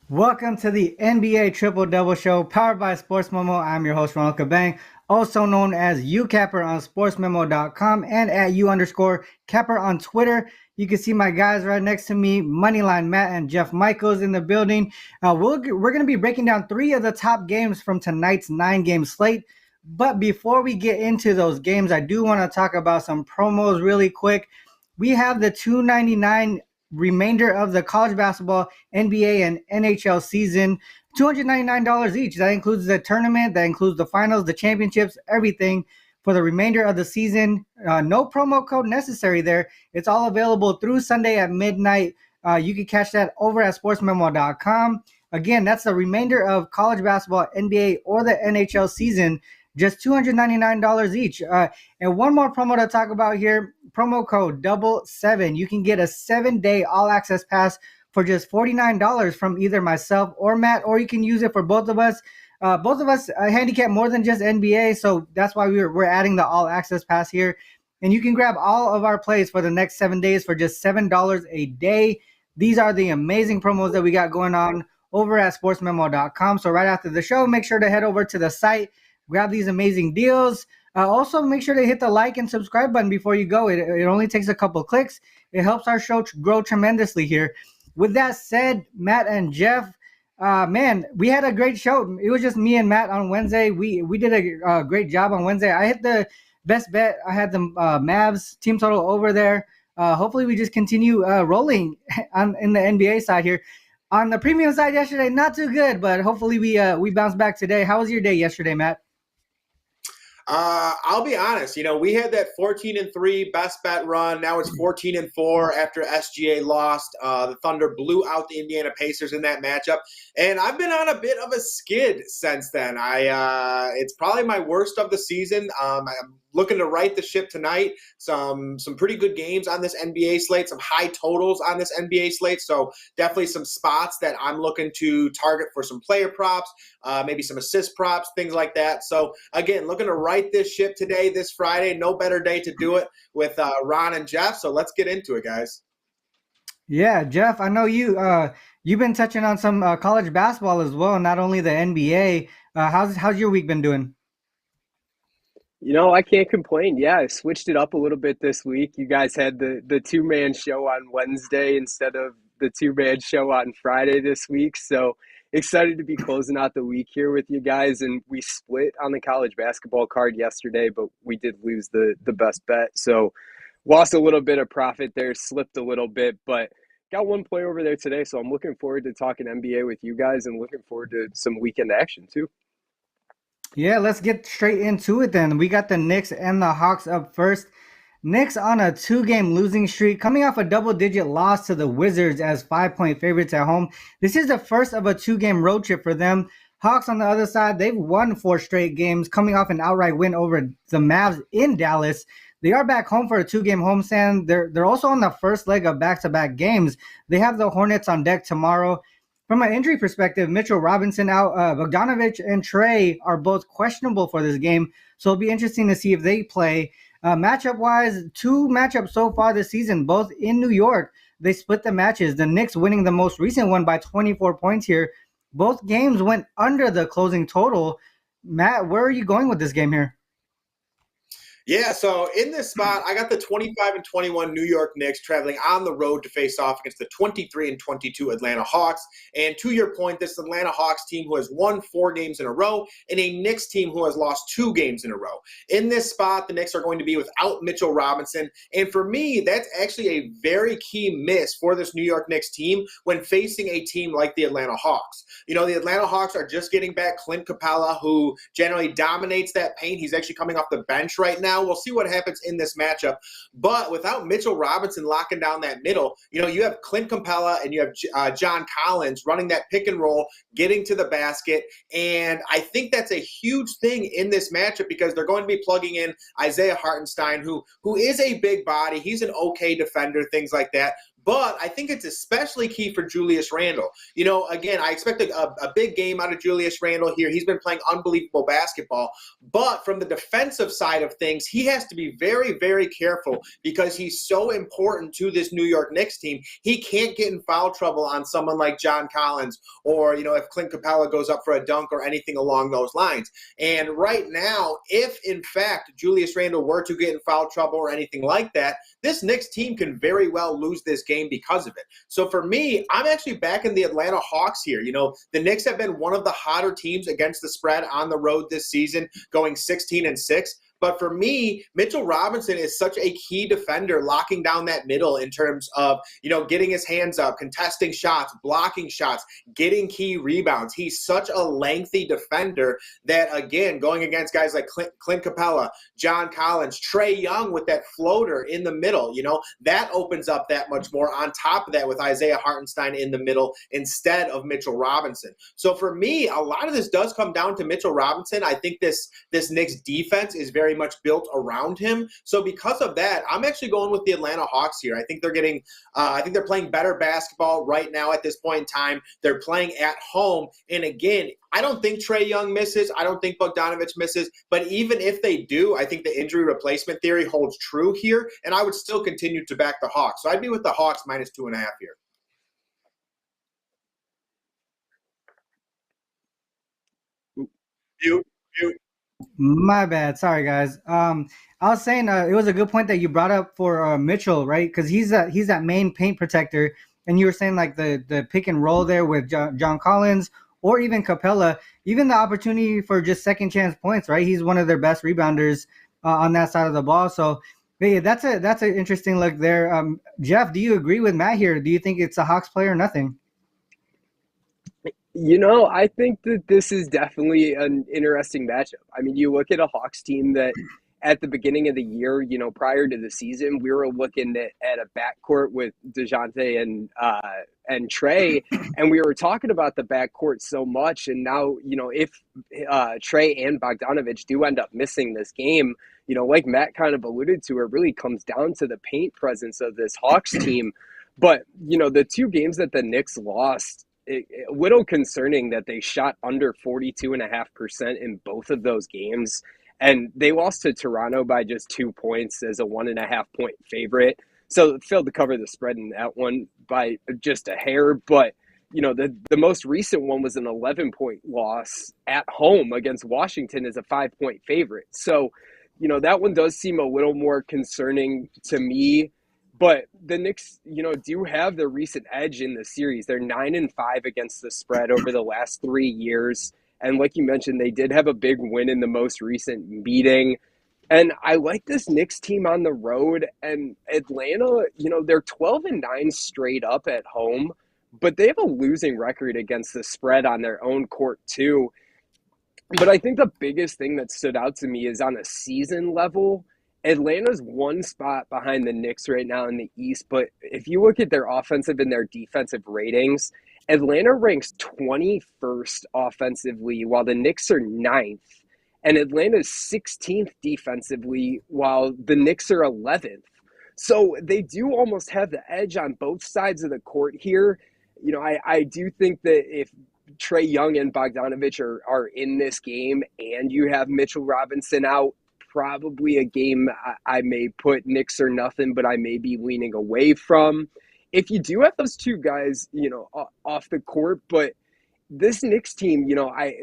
Welcome to the NBA Triple Double Show, powered by SportsMemo. I'm your host, Ronald Cabang, also known as UCapper on SportsMemo.com and at @U_Capper on Twitter. You can see my guys right next to me, Moneyline Matt and Jeff Michaels in the building. We're going to be breaking down 3 of the top games from tonight's 9-game slate. But before we get into those games, I do want to talk about some promos really quick. We have the $2.99 remainder of the college basketball, NBA, and NHL season, $299 each. That includes the tournament, that includes the finals, the championships, everything for the remainder of the season. No promo code necessary there. It's all available through Sunday at midnight. You can catch that over at sportsmemo.com. Again, that's the remainder of college basketball, NBA, or the NHL season, just $299 each. And one more promo to talk about here, promo code 7. You can get a 7-day all-access pass for just $49 from either myself or Matt, or you can use it for both of us. Both of us handicap more than just NBA, so that's why we're adding the all-access pass here. And you can grab all of our plays for the next 7 days for just $7 a day. These are the amazing promos that we got going on over at sportsmemo.com. So right after the show, make sure to head over to the site, grab these amazing deals. Also, make sure to hit the like and subscribe button before you go. It only takes a couple clicks. It helps our show grow tremendously here. With that said, Matt and Jeff, man, we had a great show. It was just me and Matt on Wednesday. We did a great job on Wednesday. I hit the best bet. I had the Mavs team total over there. Hopefully, we just continue rolling in the NBA side here. On the premium side yesterday, not too good, but hopefully we bounce back today. How was your day yesterday, Matt? I'll be honest, we had that 14-3 best bet run. Now it's 14-4 after SGA lost. The Thunder blew out the Indiana Pacers in that matchup. And I've been on a bit of a skid since then. It's probably my worst of the season. I'm looking to right the ship tonight. Some pretty good games on this NBA slate, some high totals on this NBA slate. So definitely some spots that I'm looking to target for some player props, maybe some assist props, things like that. So again, looking to right this ship today, this Friday. No better day to do it with Ron and Jeff. So let's get into it, guys. Yeah, Jeff, I know you've been touching on some college basketball as well, not only the NBA. How's your week been doing? I can't complain. Yeah, I switched it up a little bit this week. You guys had the two-man show on Wednesday instead of the two-man show on Friday this week. So excited to be closing out the week here with you guys. And we split on the college basketball card yesterday, but we did lose the best bet. So lost a little bit of profit there, slipped a little bit, but got one play over there today. So I'm looking forward to talking NBA with you guys and looking forward to some weekend action too. Yeah, let's get straight into it then. We got the Knicks and the Hawks up first. Knicks on a 2-game losing streak, coming off a double-digit loss to the Wizards as 5-point favorites at home. This is the first of a 2-game road trip for them. Hawks on the other side, they've won 4 straight games, coming off an outright win over the Mavs in Dallas. They are back home for a 2-game homestand. They're also on the first leg of back-to-back games. They have the Hornets on deck tomorrow. From an injury perspective, Mitchell Robinson out, Bogdanovic and Trey are both questionable for this game, so it'll be interesting to see if they play. Matchup-wise, 2 matchups so far this season, both in New York. They split the matches. The Knicks winning the most recent one by 24 points here. Both games went under the closing total. Matt, where are you going with this game here? Yeah, so in this spot, I got the 25-21 New York Knicks traveling on the road to face off against the 23-22 Atlanta Hawks. And to your point, this Atlanta Hawks team who has won 4 games in a row and a Knicks team who has lost 2 games in a row. In this spot, the Knicks are going to be without Mitchell Robinson. And for me, that's actually a very key miss for this New York Knicks team when facing a team like the Atlanta Hawks. The Atlanta Hawks are just getting back Clint Capella, who generally dominates that paint. He's actually coming off the bench right now. We'll see what happens in this matchup. But without Mitchell Robinson locking down that middle, you have Clint Capella and you have John Collins running that pick and roll, getting to the basket. And I think that's a huge thing in this matchup because they're going to be plugging in Isaiah Hartenstein, who is a big body. He's an okay defender, things like that. but I think it's especially key for Julius Randle. Again, I expect a big game out of Julius Randle here. He's been playing unbelievable basketball, but from the defensive side of things, he has to be very, very careful because he's so important to this New York Knicks team. He can't get in foul trouble on someone like John Collins or, if Clint Capella goes up for a dunk or anything along those lines. And right now, if in fact Julius Randle were to get in foul trouble or anything like that, this Knicks team can very well lose this game because of it. So for me, I'm actually backing the Atlanta Hawks here. The Knicks have been one of the hotter teams against the spread on the road this season, going 16-6. But for me, Mitchell Robinson is such a key defender, locking down that middle in terms of, getting his hands up, contesting shots, blocking shots, getting key rebounds. He's such a lengthy defender that, again, going against guys like Clint Capella, John Collins, Trae Young with that floater in the middle, that opens up that much more on top of that with Isaiah Hartenstein in the middle instead of Mitchell Robinson. So for me, a lot of this does come down to Mitchell Robinson. I think this Knicks defense is very much built around him. So because of that, I'm actually going with the Atlanta Hawks here. I think they're playing better basketball right now at this point in time. They're playing at home. And again, I don't think Trae Young misses. I don't think Bogdanović misses. But even if they do, I think the injury replacement theory holds true here. And I would still continue to back the Hawks. So I'd be with the Hawks -2.5 here. You. My bad. Sorry, guys. I was saying it was a good point that you brought up for Mitchell, right? Because he's that main paint protector, and you were saying like the pick and roll there with John Collins or even Capella, even the opportunity for just second chance points, right? He's one of their best rebounders on that side of the ball. So yeah, that's an interesting look there. Jeff, do you agree with Matt here? Do you think it's a Hawks play or nothing? I think that this is definitely an interesting matchup. I mean, you look at a Hawks team that at the beginning of the year, prior to the season, we were looking at a backcourt with DeJounte and Trae, and we were talking about the backcourt so much. And now, if Trae and Bogdanović do end up missing this game, like Matt kind of alluded to, it really comes down to the paint presence of this Hawks team. But, the two games that the Knicks lost, a little concerning that they shot under 42.5% in both of those games. And they lost to Toronto by just 2 points as a 1.5 point favorite. So failed to cover the spread in that one by just a hair. But, the most recent one was an 11-point loss at home against Washington as a 5-point favorite. So, that one does seem a little more concerning to me. But the Knicks, do have the recent edge in the series. They're 9-5 against the spread over the last 3 years. And like you mentioned, they did have a big win in the most recent meeting. And I like this Knicks team on the road. And Atlanta, they're 12-9 straight up at home, but they have a losing record against the spread on their own court too. But I think the biggest thing that stood out to me is on a season level, Atlanta's one spot behind the Knicks right now in the East, but if you look at their offensive and their defensive ratings, Atlanta ranks 21st offensively, while the Knicks are 9th, and Atlanta's 16th defensively, while the Knicks are 11th. So they do almost have the edge on both sides of the court here. I do think that if Trae Young and Bogdanović are in this game and you have Mitchell Robinson out, probably a game I may put Knicks or nothing, but I may be leaning away from. If you do have those two guys, off the court, but this Knicks team,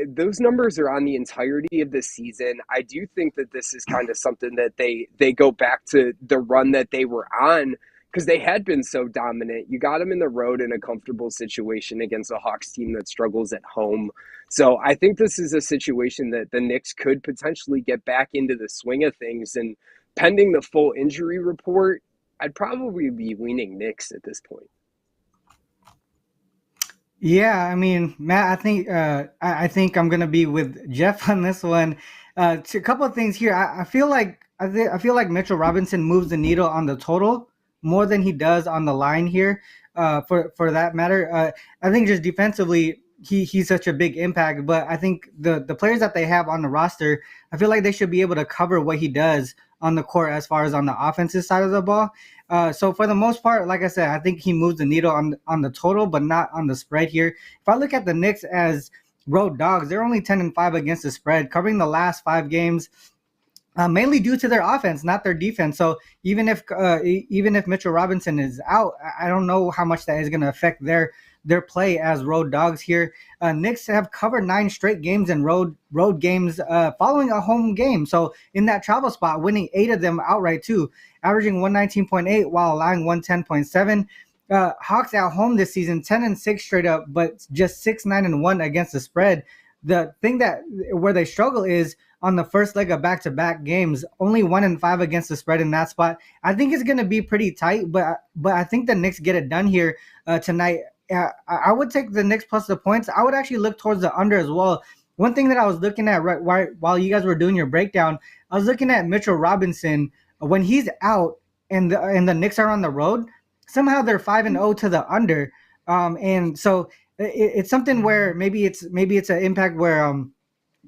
those numbers are on the entirety of the season. I do think that this is kind of something that they go back to the run that they were on because they had been so dominant. You got them in the road in a comfortable situation against a Hawks team that struggles at home. So I think this is a situation that the Knicks could potentially get back into the swing of things. And pending the full injury report, I'd probably be leaning Knicks at this point. Yeah, I mean, Matt, I think I'm gonna be with Jeff on this one. A couple of things here. I feel like Mitchell Robinson moves the needle on the total more than he does on the line here. For that matter, I think just defensively, he's such a big impact. But I think the players that they have on the roster, I feel like they should be able to cover what he does on the court as far as on the offensive side of the ball. So for the most part, like I said, I think he moves the needle on the total, but not on the spread here. If I look at the Knicks as road dogs, they're only 10-5 against the spread, covering the last 5 games. Mainly due to their offense, not their defense. So even if Mitchell Robinson is out, I don't know how much that is going to affect their play as road dogs here. Knicks have covered 9 straight games and road games following a home game. So in that travel spot, winning 8 of them outright too, averaging 119.8 while allowing 110.7. Hawks at home this season, 10-6 straight up, but just 6-9-1 against the spread. The thing where they struggle is on the first leg of back-to-back games, only 1-5 against the spread in that spot. I think it's going to be pretty tight, but I think the Knicks get it done here tonight. I would take the Knicks plus the points. I would actually look towards the under as well. One thing that I was looking at right while you guys were doing your breakdown, I was looking at Mitchell Robinson when he's out and the Knicks are on the road. Somehow they're 5-0 to the under, and so it's something where maybe it's an impact where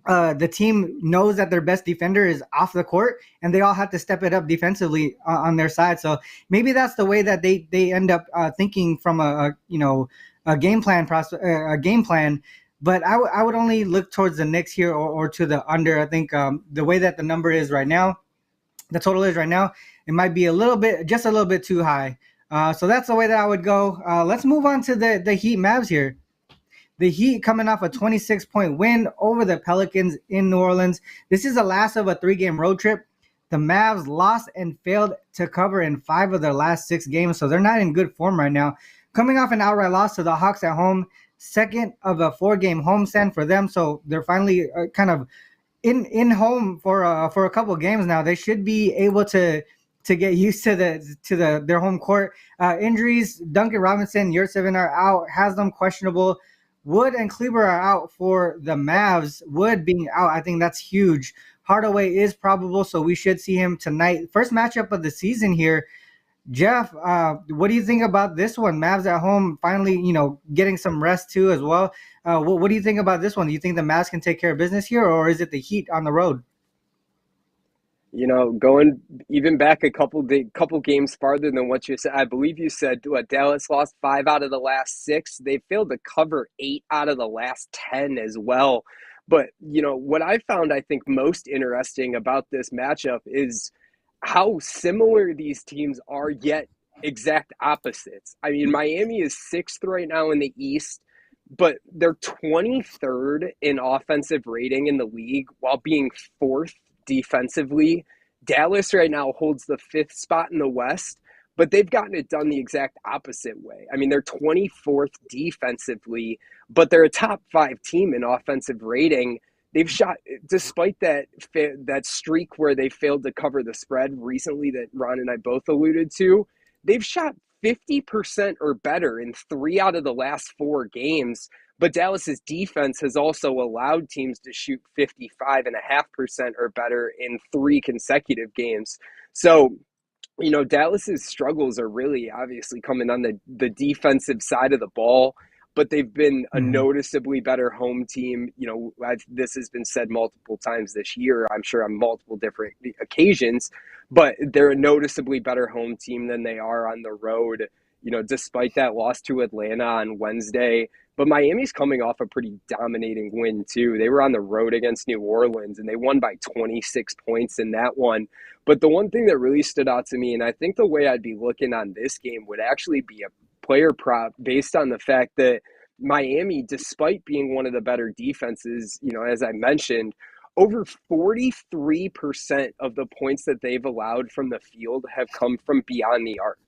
the team knows that their best defender is off the court and they all have to step it up defensively on their side. So maybe that's the way that they end up thinking from a game plan But I would only look towards the Knicks here or to the under. I think the way that the number is right now, the total is right now, it might be just a little bit too high. So that's the way that I would go. Let's move on to the Heat Mavs here. The Heat coming off a 26-point win over the Pelicans in New Orleans. This is the last of a 3-game road trip. The Mavs lost and failed to cover in 5 of their last 6 games, so they're not in good form right now. Coming off an outright loss to the Hawks at home, second of a 4-game homestand for them, so they're finally kind of in home for a couple of games now. They should be able to get used to their home court. Injuries: Duncan Robinson, Yurtseven are out, has them questionable. Wood and Kleber are out for the Mavs. Wood being out, I think that's huge. Hardaway is probable, so we should see him tonight. First matchup of the season here. Jeff, what do you think about this one? Mavs at home, finally, getting some rest too as well. What do you think about this one? Do you think the Mavs can take care of business here, or is it the Heat on the road? Going even back a couple games farther than what you said, I believe you said Dallas lost 5 out of the last 6. They failed to cover 8 out of the last 10 as well. But, what I found, I think, most interesting about this matchup is how similar these teams are, yet exact opposites. I mean, Miami is 6th right now in the East, but they're 23rd in offensive rating in the league while being 4th defensively. Dallas right now holds the 5th spot in the West, but they've gotten it done the exact opposite way. I mean, they're 24th defensively, but they're a top 5 team in offensive rating. They've shot, despite that streak where they failed to cover the spread recently that Ron and I both alluded to, they've shot 50% or better in 3 out of the last 4 games. But Dallas's defense has also allowed teams to shoot 55.5% or better in 3 consecutive games. So, Dallas's struggles are really obviously coming on the defensive side of the ball, but they've been a noticeably better home team. This has been said multiple times this year, I'm sure on multiple different occasions, but they're a noticeably better home team than they are on the road, despite that loss to Atlanta on Wednesday. But Miami's coming off a pretty dominating win, too. They were on the road against New Orleans, and they won by 26 points in that one. But the one thing that really stood out to me, and I think the way I'd be looking on this game would actually be a player prop based on the fact that Miami, despite being one of the better defenses, as I mentioned, over 43% of the points that they've allowed from the field have come from beyond the arc.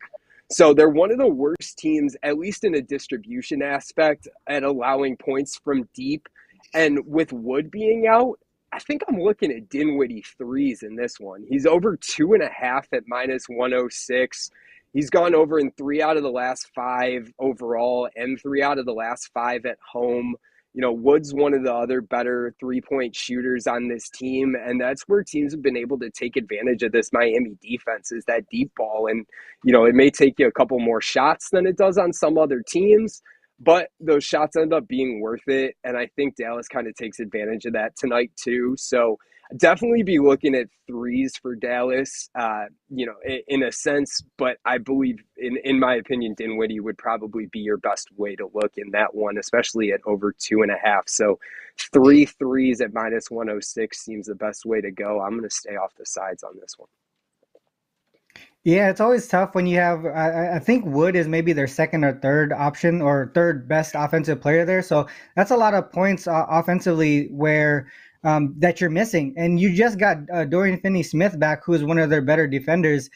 So they're one of the worst teams, at least in a distribution aspect, at allowing points from deep. And with Wood being out, I think I'm looking at Dinwiddie threes in this one. He's over 2.5 at -106. He's gone over in 3 out of the last 5 overall and 3 out of the last 5 at home. Wood's one of the other better 3-point shooters on this team, and that's where teams have been able to take advantage of this Miami defense, is that deep ball. And, it may take you a couple more shots than it does on some other teams, But those shots end up being worth it, and I think Dallas kind of takes advantage of that tonight too. So definitely be looking at threes for Dallas, in a sense. But I believe, in my opinion, Dinwiddie would probably be your best way to look in that one, especially at over 2.5. So three threes at -106 seems the best way to go. I'm going to stay off the sides on this one. Yeah, it's always tough when you have. I think Wood is maybe their second or third option or third best offensive player there. So that's a lot of points offensively where that you're missing. And you just got Dorian Finney-Smith back, who is one of their better defenders.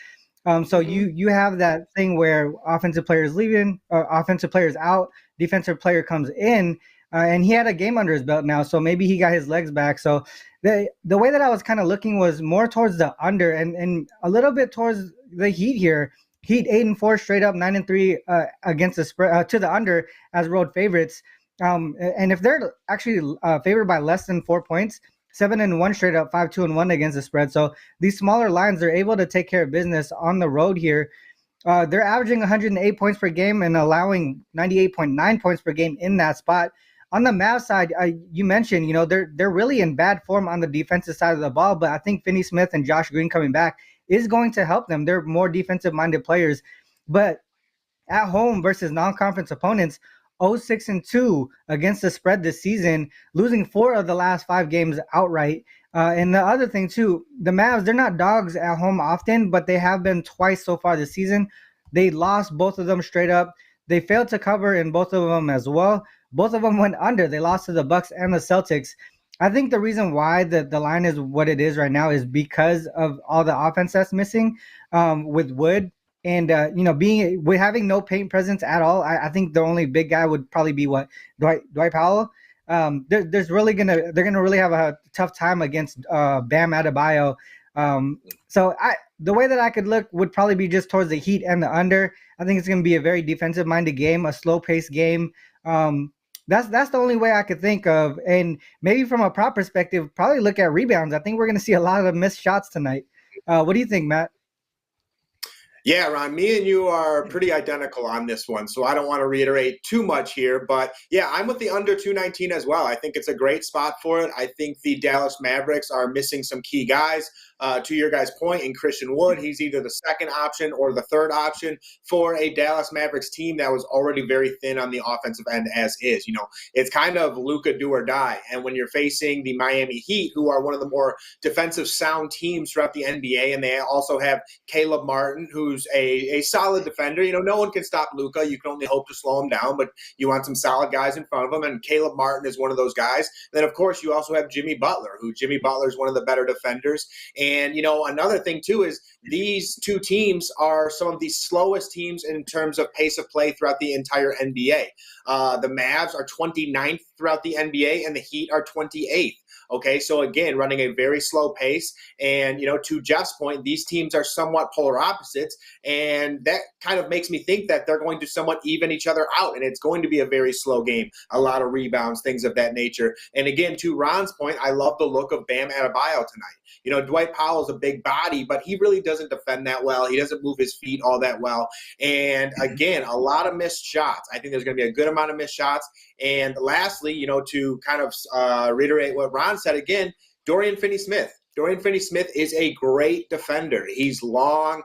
So you have that thing where offensive players leaving, offensive players out, defensive player comes in, and he had a game under his belt now. So maybe he got his legs back. So the way that I was kind of looking was more towards the under and a little bit towards the Heat here. Heat 8-4 straight up, 9-3 against the spread to the under as road favorites. And if they're actually favored by less than 4 points, 7-1 straight up, 5-2-1 against the spread. So these smaller lines, they're able to take care of business on the road here. They're averaging 108 points per game and allowing 98.9 points per game in that spot. On the Mavs side, you mentioned, they're really in bad form on the defensive side of the ball, but I think Finney-Smith and Josh Green coming back is going to help them. They're more defensive-minded players. But at home versus non-conference opponents, 0-6-2 against the spread this season, losing 4 of the last 5 games outright. And the other thing, too, the Mavs, they're not dogs at home often, but they have been twice so far this season. They lost both of them straight up. They failed to cover in both of them as well. Both of them went under. They lost to the Bucks and the Celtics. I think the reason why the line is what it is right now is because of all the offense that's missing with Wood. And, with having no paint presence at all, I think the only big guy would probably be Dwight Powell. They're going to really have a tough time against Bam Adebayo. So the way that I could look would probably be just towards the Heat and the under. I think it's going to be a very defensive-minded game, a slow-paced game. That's the only way I could think of. And maybe from a prop perspective, probably look at rebounds. I think we're going to see a lot of missed shots tonight. What do you think, Matt? Yeah, Ron, me and you are pretty identical on this one, so I don't want to reiterate too much here. But, yeah, I'm with the under 219 as well. I think it's a great spot for it. I think the Dallas Mavericks are missing some key guys. To your guys' point, in Christian Wood, he's either the second option or the third option for a Dallas Mavericks team that was already very thin on the offensive end as is. It's kind of Luka do or die. And when you're facing the Miami Heat, who are one of the more defensive sound teams throughout the NBA, and they also have Caleb Martin, who's a solid defender. No one can stop Luka. You can only hope to slow him down, but you want some solid guys in front of him, and Caleb Martin is one of those guys. And then, of course, you also have Jimmy Butler, Jimmy Butler is one of the better defenders. And, another thing, too, is these two teams are some of the slowest teams in terms of pace of play throughout the entire NBA. The Mavs are 29th throughout the NBA, and the Heat are 28th. Okay, so again, running a very slow pace. And, to Jeff's point, these teams are somewhat polar opposites. And that kind of makes me think that they're going to somewhat even each other out. And it's going to be a very slow game, a lot of rebounds, things of that nature. And again, to Ron's point, I love the look of Bam Adebayo tonight. Dwight Powell's a big body, but he really doesn't defend that well. He doesn't move his feet all that well. And again, a lot of missed shots. I think there's going to be a good amount of missed shots. And lastly, to kind of reiterate what Ron said again, Dorian Finney-Smith. Dorian Finney-Smith is a great defender. He's long.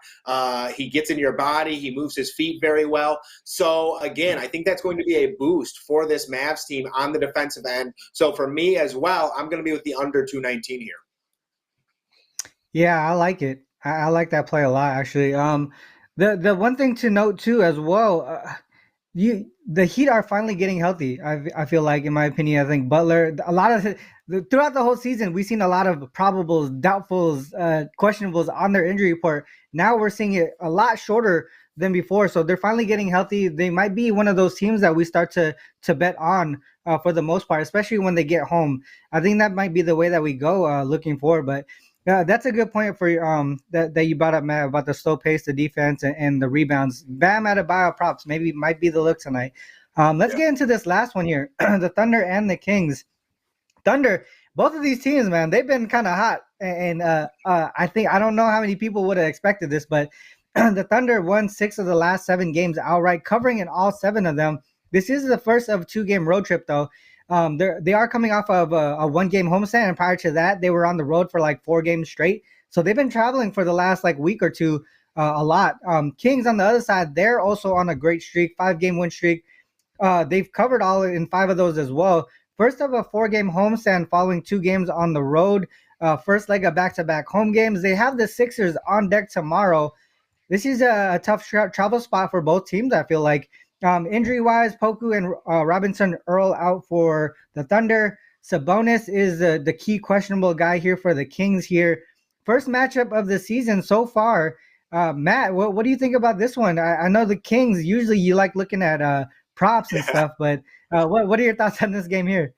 He gets in your body. He moves his feet very well. So, again, I think that's going to be a boost for this Mavs team on the defensive end. So, for me as well, I'm going to be with the under 219 here. Yeah, I like it. I like that play a lot, actually. The one thing to note, too, as well, the Heat are finally getting healthy. I feel like, in my opinion, I think Butler, a lot of throughout the whole season, we've seen a lot of probables, doubtfuls, questionables on their injury report. Now we're seeing it a lot shorter than before. So they're finally getting healthy. They might be one of those teams that we start to bet on for the most part, especially when they get home. I think that might be the way that we go looking forward. But that's a good point for that you brought up, Matt, about the slow pace, the defense, and the rebounds. Bam Adebayo props might be the look tonight. Let's get into this last one here, the Thunder and the Kings. Thunder, both of these teams, man, they've been kind of hot. And I don't know how many people would have expected this, but the Thunder won 6 of the last 7 games outright, covering in all 7 of them. This is the first of 2-game road trip though. They are coming off of a 1-game homestand, and prior to that, they were on the road for like 4 games straight. So they've been traveling for the last like week or two a lot. Kings on the other side, they're also on a great streak, 5-game win streak. They've covered all in 5 of those as well. First of a 4-game homestand following 2 games on the road. First leg of back-to-back home games. They have the Sixers on deck tomorrow. This is a tough travel spot for both teams, I feel like. Injury-wise, Poku and Robinson Earl out for the Thunder. Sabonis is the key questionable guy here for the Kings here. First matchup of the season so far. Matt, what do you think about this one? I know the Kings, usually you like looking at props and stuff, but what are your thoughts on this game here?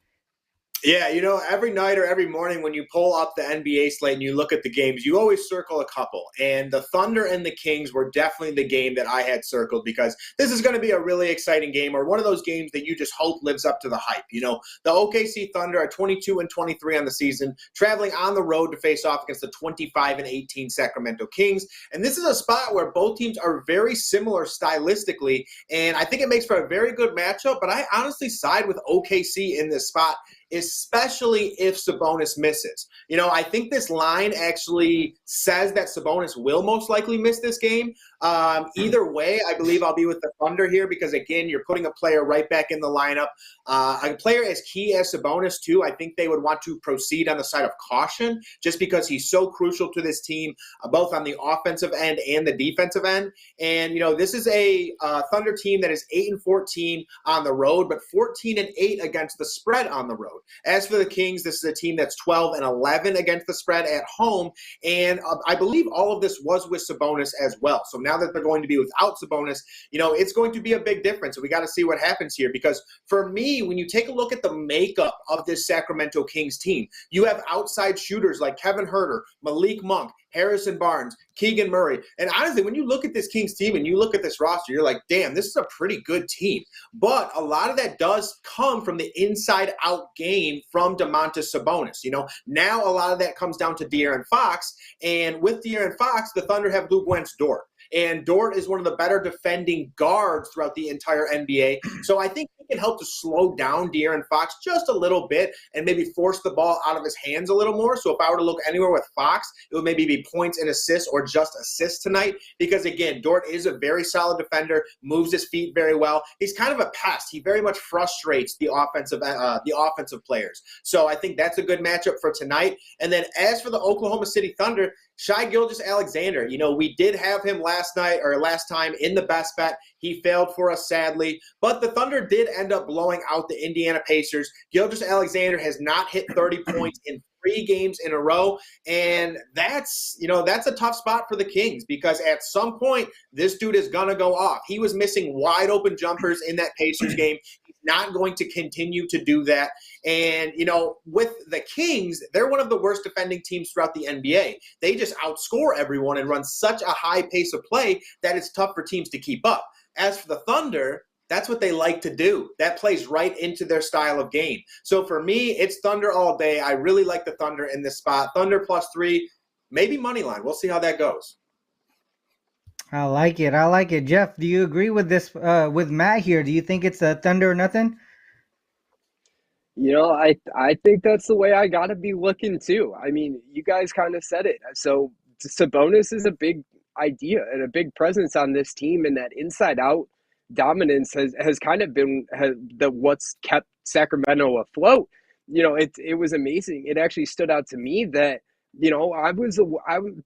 Yeah, every night or every morning when you pull up the NBA slate and you look at the games, you always circle a couple. And the Thunder and the Kings were definitely the game that I had circled because this is going to be a really exciting game, or one of those games that you just hope lives up to the hype. The OKC Thunder are 22-23 on the season, traveling on the road to face off against the 25-18 Sacramento Kings. And this is a spot where both teams are very similar stylistically, and I think it makes for a very good matchup, but I honestly side with OKC in this spot, especially if Sabonis misses. I think this line actually says that Sabonis will most likely miss this game. Either way, I believe I'll be with the Thunder here because, again, you're putting a player right back in the lineup. A player as key as Sabonis, too, I think they would want to proceed on the side of caution just because he's so crucial to this team, both on the offensive end and the defensive end. And, this is a Thunder team that is 8-14 on the road, but 14-8 against the spread on the road. As for the Kings, this is a team that's 12-11 against the spread at home, and I believe all of this was with Sabonis as well. So now that they're going to be without Sabonis, it's going to be a big difference. So we got to see what happens here because for me, when you take a look at the makeup of this Sacramento Kings team, you have outside shooters like Kevin Huerter, Malik Monk, Harrison Barnes, Keegan Murray. And honestly, when you look at this Kings team and you look at this roster, you're like, damn, this is a pretty good team. But a lot of that does come from the inside-out game from Domantas Sabonis. Now a lot of that comes down to De'Aaron Fox. And with De'Aaron Fox, the Thunder have Luke Dort. And Dort is one of the better defending guards throughout the entire NBA. So I think he can help to slow down De'Aaron Fox just a little bit and maybe force the ball out of his hands a little more. So if I were to look anywhere with Fox, it would maybe be points and assists or just assists tonight. Because, again, Dort is a very solid defender, moves his feet very well. He's kind of a pest. He very much frustrates the offensive players. So I think that's a good matchup for tonight. And then as for the Oklahoma City Thunder, Shai Gilgeous-Alexander, we did have him last time in the best bet. He failed for us, sadly. But the Thunder did end up blowing out the Indiana Pacers. Gilgeous-Alexander has not hit 30 points in 3 games in a row. And that's a tough spot for the Kings because at some point, this dude is going to go off. He was missing wide open jumpers in that Pacers game. Not going to continue to do that. And, with the Kings, they're one of the worst defending teams throughout the NBA. They just outscore everyone and run such a high pace of play that it's tough for teams to keep up. As for the Thunder, that's what they like to do. That plays right into their style of game. So for me, it's Thunder all day. I really like the Thunder in this spot. Thunder +3, maybe money line. We'll see how that goes. I like it. Jeff, do you agree with this with Matt here? Do you think it's a Thunder or nothing? I think that's the way I got to be looking too. I mean, you guys kind of said it. So Sabonis is a big idea and a big presence on this team, and that inside-out dominance has kind of been what's kept Sacramento afloat. It was amazing. It actually stood out to me that I was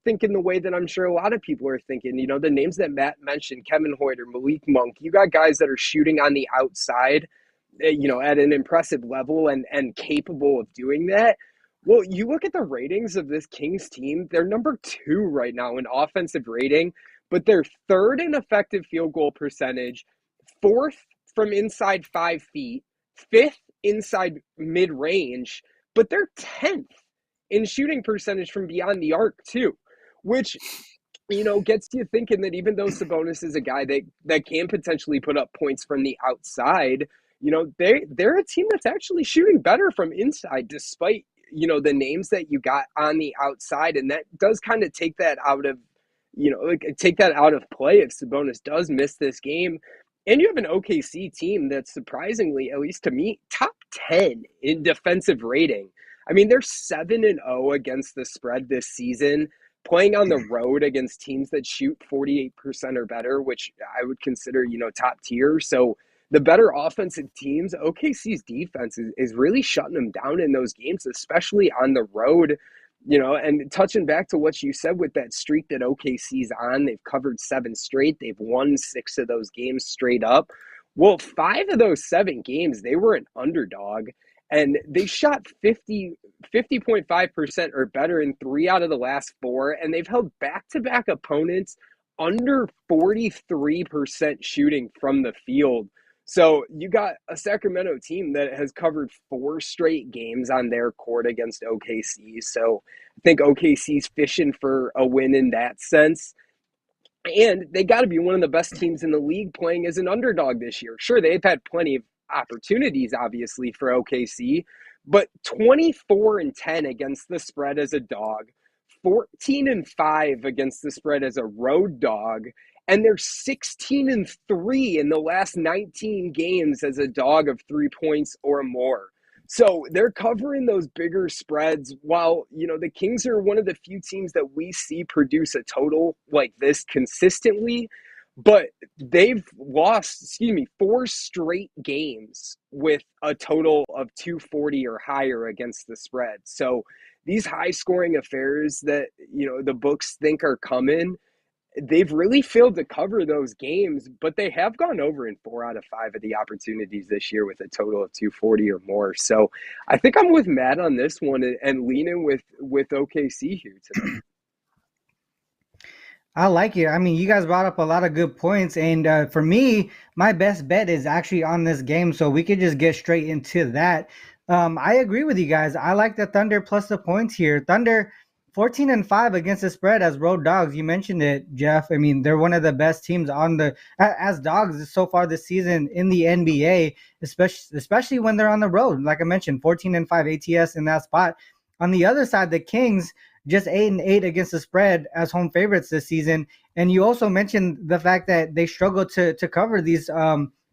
thinking the way that I'm sure a lot of people are thinking. The names that Matt mentioned, Kevin Huerter, Malik Monk, you got guys that are shooting on the outside, at an impressive level and capable of doing that. Well, you look at the ratings of this Kings team, they're number 2 right now in offensive rating, but they're 3rd in effective field goal percentage, 4th from inside 5 feet, 5th inside mid-range, but they're 10th in shooting percentage from beyond the arc too, which, gets you thinking that even though Sabonis is a guy that can potentially put up points from the outside, they're a team that's actually shooting better from inside despite, the names that you got on the outside. And that does kind of take that out of, take that out of play if Sabonis does miss this game. And you have an OKC team that's surprisingly, at least to me, top 10 in defensive rating. I mean, they're 7-0 against the spread this season, playing on the road against teams that shoot 48% or better, which I would consider, top tier. So the better offensive teams, OKC's defense is really shutting them down in those games, especially on the road. And touching back to what you said with that streak that OKC's on, they've covered 7 straight. They've won 6 of those games straight up. Well, 5 of those 7 games, they were an underdog, and they shot 50.5% or better in 3 out of the last 4, and they've held back-to-back opponents under 43% shooting from the field. So you got a Sacramento team that has covered 4 straight games on their court against OKC. So I think OKC's fishing for a win in that sense. And they got to be one of the best teams in the league playing as an underdog this year. Sure, they've had plenty of opportunities, obviously, for OKC, but 24-10 against the spread as a dog, 14-5 against the spread as a road dog, and they're 16-3 in the last 19 games as a dog of 3 points or more. So they're covering those bigger spreads while, the Kings are one of the few teams that we see produce a total like this consistently, but they've lost, 4 straight games with a total of 240 or higher against the spread. So these high scoring affairs that, the books think are coming, they've really failed to cover those games, but they have gone over in 4 out of 5 of the opportunities this year with a total of 240 or more. So I think I'm with Matt on this one and leaning with OKC here tonight. I like it. I mean, you guys brought up a lot of good points. And for me, my best bet is actually on this game. So we could just get straight into that. I agree with you guys. I like the Thunder plus the points here. Thunder 14-5 against the spread as road dogs. You mentioned it, Jeff. I mean, they're one of the best teams as dogs so far this season in the NBA, especially when they're on the road. Like I mentioned, 14-5 ATS in that spot. On the other side, the Kings just 8-8 against the spread as home favorites this season. And you also mentioned the fact that they struggle to cover these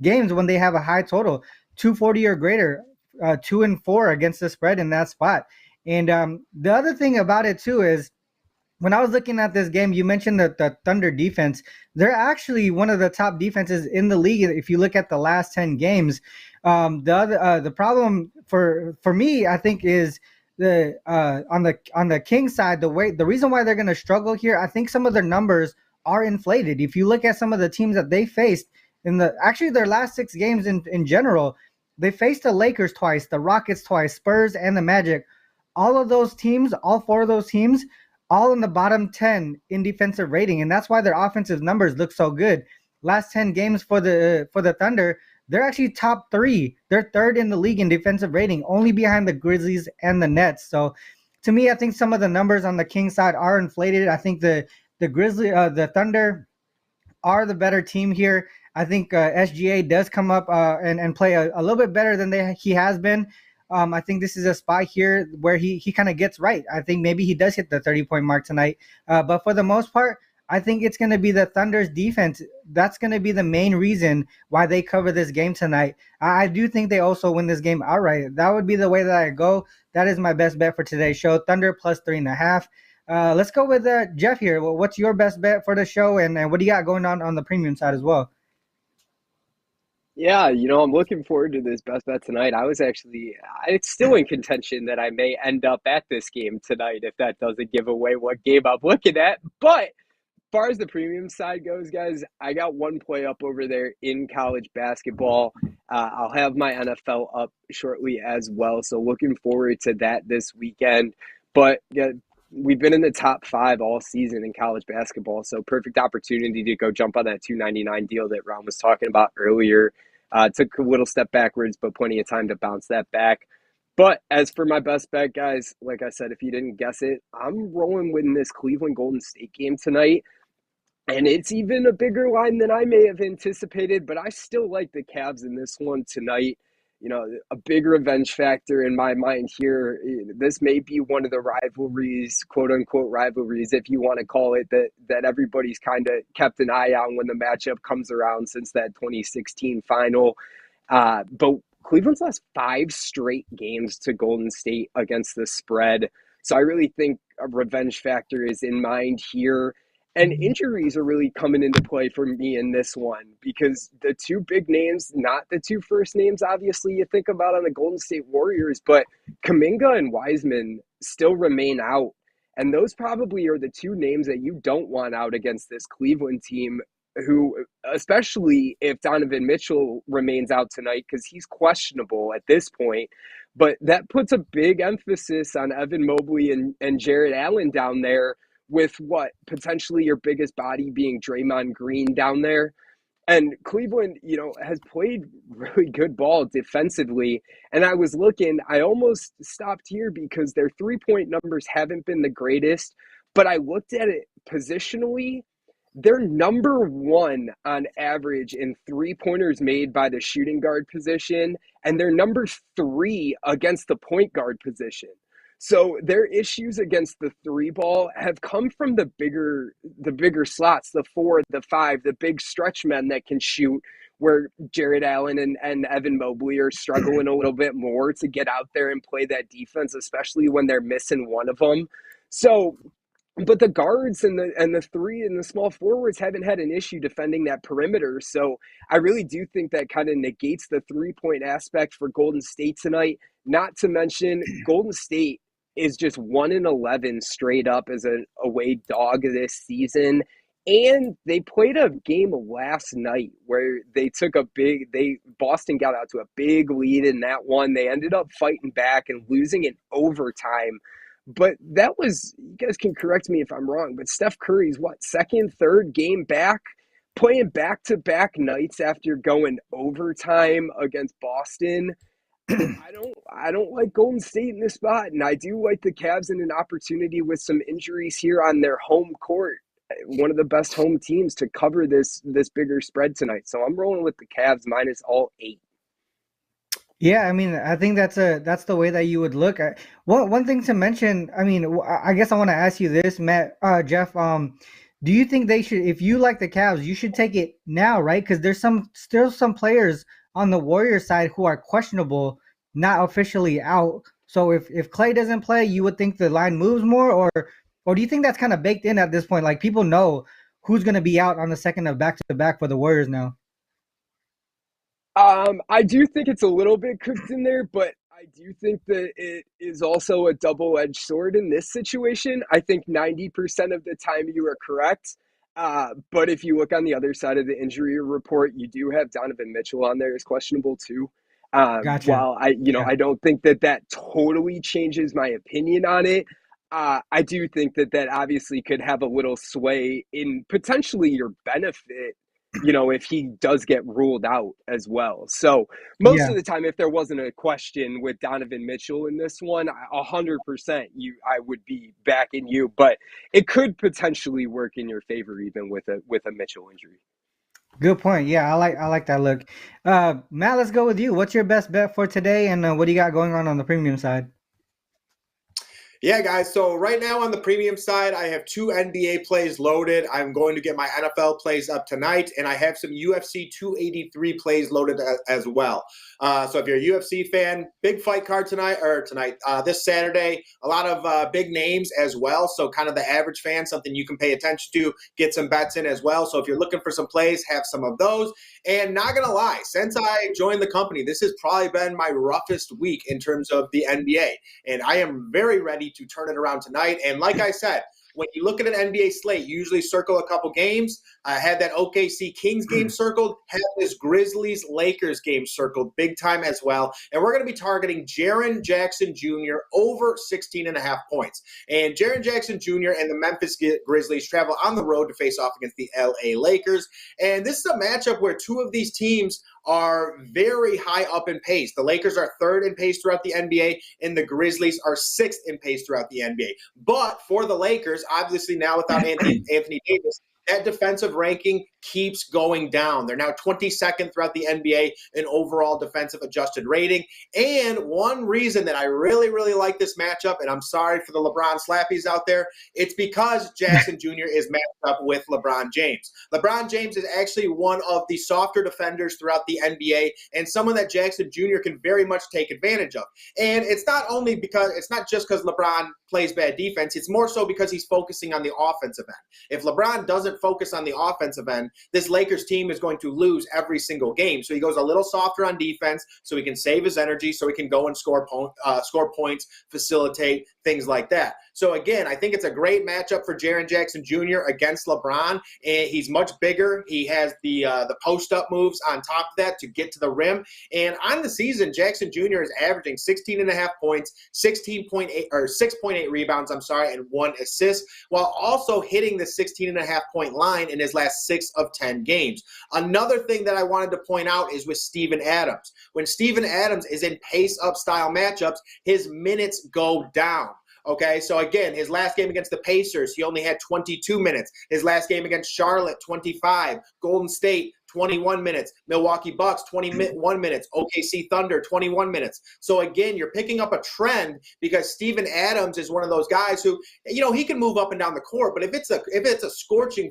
games when they have a high total, 240 or greater, 2-4 against the spread in that spot. And the other thing about it too is when I was looking at this game, you mentioned that the Thunder defense, they're actually one of the top defenses in the league. If you look at the last 10 games, the problem for me, I think, is on the Kings side, the reason why they're going to struggle here, I think some of their numbers are inflated. If you look at some of the teams that they faced in their last 6 games in general, they faced the Lakers twice, the Rockets twice, Spurs, and the Magic. All of those teams, all 4 of those teams, all in the bottom 10 in defensive rating, and that's why their offensive numbers look so good. Last 10 games for the Thunder, they're actually top 3. They're 3rd in the league in defensive rating, only behind the Grizzlies and the Nets. So to me, I think some of the numbers on the Kings side are inflated. I think the Thunder are the better team here. I think SGA does come up and play a little bit better than he has been. I think this is a spot here where he kind of gets right. I think maybe he does hit the 30-point mark tonight. But for the most part, I think it's going to be the Thunder's defense. That's going to be the main reason why they cover this game tonight. I do think they also win this game outright. That would be the way that I go. That is my best bet for today's show. Thunder plus 3.5. Let's go with Jeff here. Well, what's your best bet for the show, and what do you got going on the premium side as well? Yeah, I'm looking forward to this best bet tonight. It's still in contention that I may end up at this game tonight if that doesn't give away what game I'm looking at. But as far as the premium side goes, guys, I got one play up over there in college basketball. I'll have my NFL up shortly as well. So looking forward to that this weekend. But yeah, we've been in the top 5 all season in college basketball. So perfect opportunity to go jump on that $2.99 deal that Ron was talking about earlier. Took a little step backwards, but plenty of time to bounce that back. But as for my best bet, guys, like I said, if you didn't guess it, I'm rolling with this Cleveland Golden State game tonight. And it's even a bigger line than I may have anticipated, but I still like the Cavs in this one tonight. a big revenge factor in my mind here. This may be one of the rivalries, quote unquote rivalries, if you want to call it, that everybody's kind of kept an eye on when the matchup comes around since that 2016 final. But Cleveland's lost 5 straight games to Golden State against the spread. So I really think a revenge factor is in mind here. And injuries are really coming into play for me in this one because the two big names, not the two first names, obviously, you think about on the Golden State Warriors, but Kuminga and Wiseman still remain out. And those probably are the two names that you don't want out against this Cleveland team, who, especially if Donovan Mitchell remains out tonight, because he's questionable at this point. But that puts a big emphasis on Evan Mobley and Jared Allen down there, with what potentially your biggest body being Draymond Green down there. And Cleveland, has played really good ball defensively. And I was looking, I almost stopped here because their 3-point numbers haven't been the greatest, but I looked at it positionally. They're number 1 on average in 3-pointers made by the shooting guard position, and they're number 3 against the point guard position. So their issues against the 3-ball have come from the bigger slots, the 4, the 5, the big stretch men that can shoot, where Jared Allen and Evan Mobley are struggling a little bit more to get out there and play that defense, especially when they're missing one of them. So, but the guards and the 3 and the small forwards haven't had an issue defending that perimeter. So I really do think that kind of negates the 3-point aspect for Golden State tonight. Not to mention Golden State is just 1-11 straight up as an away dog this season. And they played a game last night where they took Boston got out to a big lead in that one. They ended up fighting back and losing in overtime. But that was, you guys can correct me if I'm wrong, but Steph Curry's second, third game back, playing back-to-back nights after going overtime against Boston. I don't like Golden State in this spot, and I do like the Cavs in an opportunity with some injuries here on their home court. One of the best home teams to cover this bigger spread tonight. So I'm rolling with the Cavs minus all 8. Yeah, I mean, I think that's the way that you would look at. One thing to mention, I mean, I guess I want to ask you this, Matt, Jeff. Do you think they should, if you like the Cavs, you should take it now, right? Because there's still some players on the Warriors side who are questionable, not officially out. So if Clay doesn't play, you would think the line moves more, or do you think that's kind of baked in at this point? Like people know who's going to be out on the second of back-to-back for the Warriors now. I do think it's a little bit cooked in there, but I do think that it is also a double-edged sword in this situation. I think 90% of the time you are correct. But if you look on the other side of the injury report, you do have Donovan Mitchell on there as questionable too. Gotcha. While I don't think that totally changes my opinion on it. I do think that obviously could have a little sway in potentially your benefit, if he does get ruled out as well. So most of the time, if there wasn't a question with Donovan Mitchell in this one, 100% I would be backing you, but it could potentially work in your favor even with a Mitchell injury. Good point. Yeah, I like that look. Matt, let's go with you. What's your best bet for today, and what do you got going on the premium side? Yeah, guys. So right now on the premium side, I have 2 NBA plays loaded. I'm going to get my NFL plays up tonight, and I have some UFC 283 plays loaded as well. So if you're a UFC fan, big fight card this Saturday, a lot of big names as well. So kind of the average fan, something you can pay attention to, get some bets in as well. So if you're looking for some plays, have some of those. And not going to lie, since I joined the company, this has probably been my roughest week in terms of the NBA. And I am very ready to turn it around tonight. And like I said, when you look at an NBA slate, you usually circle a couple games. I had that OKC Kings game circled, had this Grizzlies Lakers game circled big time as well. And we're going to be targeting Jaren Jackson Jr. over 16.5 points. And Jaren Jackson Jr. and the Memphis Grizzlies travel on the road to face off against the LA Lakers. And this is a matchup where 2 of these teams are very high up in pace. The Lakers are 3rd in pace throughout the NBA, and the Grizzlies are 6th in pace throughout the NBA. But for the Lakers, obviously now without Anthony Davis, that defensive ranking keeps going down. They're now 22nd throughout the NBA in overall defensive adjusted rating. And one reason that I really, really like this matchup, and I'm sorry for the LeBron slappies out there, it's because Jackson Jr. is matched up with LeBron James. LeBron James is actually one of the softer defenders throughout the NBA and someone that Jackson Jr. can very much take advantage of. And it's not just because LeBron plays bad defense. It's more so because he's focusing on the offensive end. If LeBron doesn't focus on the offensive end, this Lakers team is going to lose every single game. So he goes a little softer on defense so he can save his energy, so he can go and score points, facilitate, things like that. So again, I think it's a great matchup for Jaren Jackson Jr. against LeBron. And he's much bigger. He has the post-up moves on top of that to get to the rim. And on the season, Jackson Jr. is averaging 16.5 points, 6.8 rebounds, and 1 assist, while also hitting the 16.5 point line in his last 6 of 10 games. Another thing that I wanted to point out is with Steven Adams. When Steven Adams is in pace-up style matchups, his minutes go down. Okay, so again, his last game against the Pacers, he only had 22 minutes. His last game against Charlotte, 25. Golden State, 21 minutes. Milwaukee Bucks, 21 minutes. OKC Thunder, 21 minutes. So again, you're picking up a trend because Steven Adams is one of those guys who, he can move up and down the court, but if it's a scorching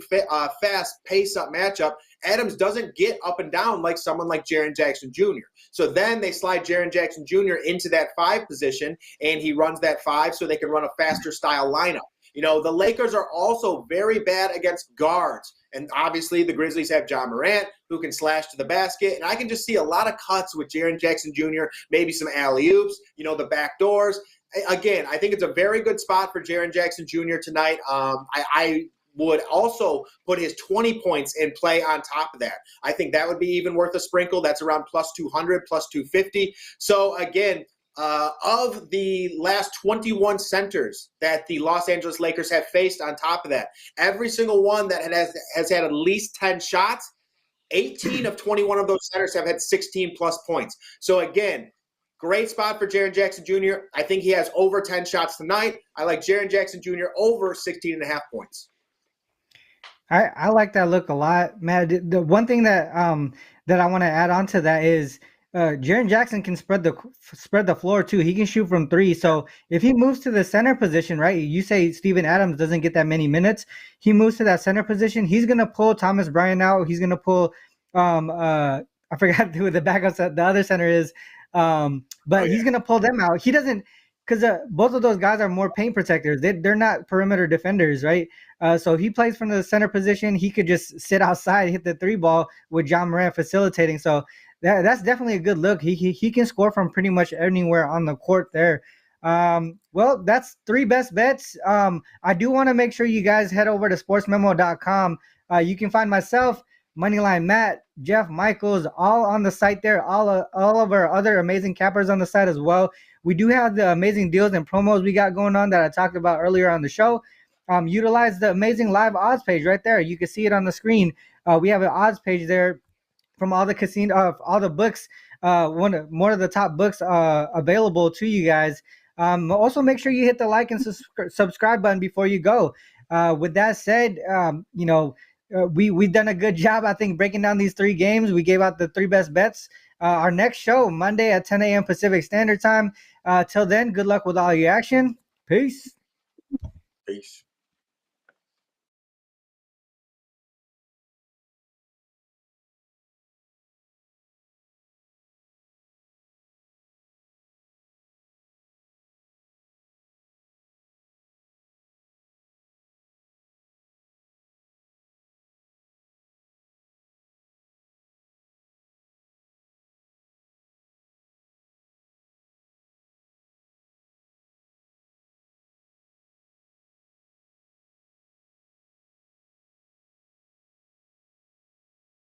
fast pace-up matchup, Adams doesn't get up and down like someone like Jaren Jackson Jr. So then they slide Jaren Jackson Jr. into that 5 position, and he runs that 5 so they can run a faster style lineup. The Lakers are also very bad against guards. And obviously the Grizzlies have John Morant, who can slash to the basket. And I can just see a lot of cuts with Jaren Jackson Jr., maybe some alley-oops, the back doors. Again, I think it's a very good spot for Jaren Jackson Jr. tonight. I would also put his 20 points in play on top of that. I think that would be even worth a sprinkle. That's around plus 200, plus 250. So again, of the last 21 centers that the Los Angeles Lakers have faced on top of that, every single one that has had at least 10 shots, 18 of 21 of those centers have had 16 plus points. So again, great spot for Jaren Jackson Jr. I think he has over 10 shots tonight. I like Jaren Jackson Jr. over 16.5 points. I like that look a lot, Matt. The one thing that I want to add on to that is Jaren Jackson can spread the floor too. He can shoot from 3. So if he moves to the center position, right? You say Steven Adams doesn't get that many minutes. He moves to that center position. He's gonna pull Thomas Bryant out. He's gonna pull I forgot who the backup the other center is. He's gonna pull them out. He doesn't, because both of those guys are more paint protectors. They're not perimeter defenders, right? So if he plays from the center position, he could just sit outside, hit the 3 ball with John Morant facilitating. So that's definitely a good look. He can score from pretty much anywhere on the court there. Well, that's 3 best bets. I do want to make sure you guys head over to sportsmemo.com. You can find myself, Moneyline Matt, Jeff Michaels, all on the site there. All of our other amazing cappers on the site as well. We do have the amazing deals and promos we got going on that I talked about earlier on the show. Utilize the amazing live odds page right there. You can see it on the screen. We have an odds page there from all the casino, all the books, more of the top books available to you guys. Also, make sure you hit the like and subscribe button before you go. With that said, we've done a good job, I think, breaking down these 3 games. We gave out the 3 best bets. Our next show, Monday at 10 a.m. Pacific Standard Time. Till then, good luck with all your action. Peace. Peace.